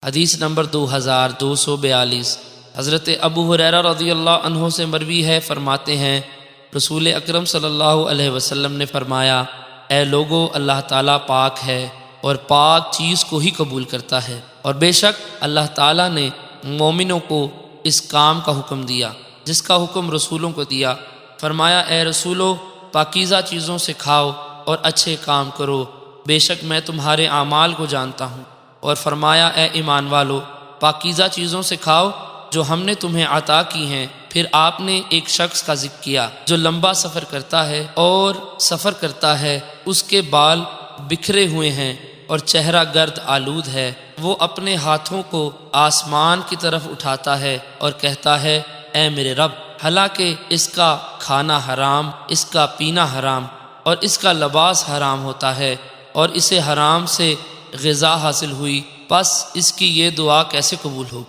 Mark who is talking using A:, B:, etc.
A: حدیث نمبر 2242۔ حضرت ابو ہریرہ رضی اللہ عنہ سے مروی ہے، فرماتے ہیں رسول اکرم صلی اللہ علیہ وسلم نے فرمایا، اے لوگو، اللہ تعالیٰ پاک ہے اور پاک چیز کو ہی قبول کرتا ہے، اور بے شک اللہ تعالیٰ نے مومنوں کو اس کام کا حکم دیا جس کا حکم رسولوں کو دیا۔ فرمایا، اے رسولو، پاکیزہ چیزوں سے کھاؤ اور اچھے کام کرو، بے شک میں تمہارے اعمال کو جانتا ہوں۔ اور فرمایا، اے ایمان والو، پاکیزہ چیزوں سے کھاؤ جو ہم نے تمہیں عطا کی ہیں۔ پھر آپ نے ایک شخص کا ذکر کیا جو لمبا سفر کرتا ہے اور سفر کرتا ہے، اس کے بال بکھرے ہوئے ہیں اور چہرہ گرد آلود ہے، وہ اپنے ہاتھوں کو آسمان کی طرف اٹھاتا ہے اور کہتا ہے، اے میرے رب، حالانکہ اس کا کھانا حرام، اس کا پینا حرام اور اس کا لباس حرام ہوتا ہے، اور اسے حرام سے غذا حاصل ہوئی، پس اس کی یہ دعا کیسے قبول ہو؟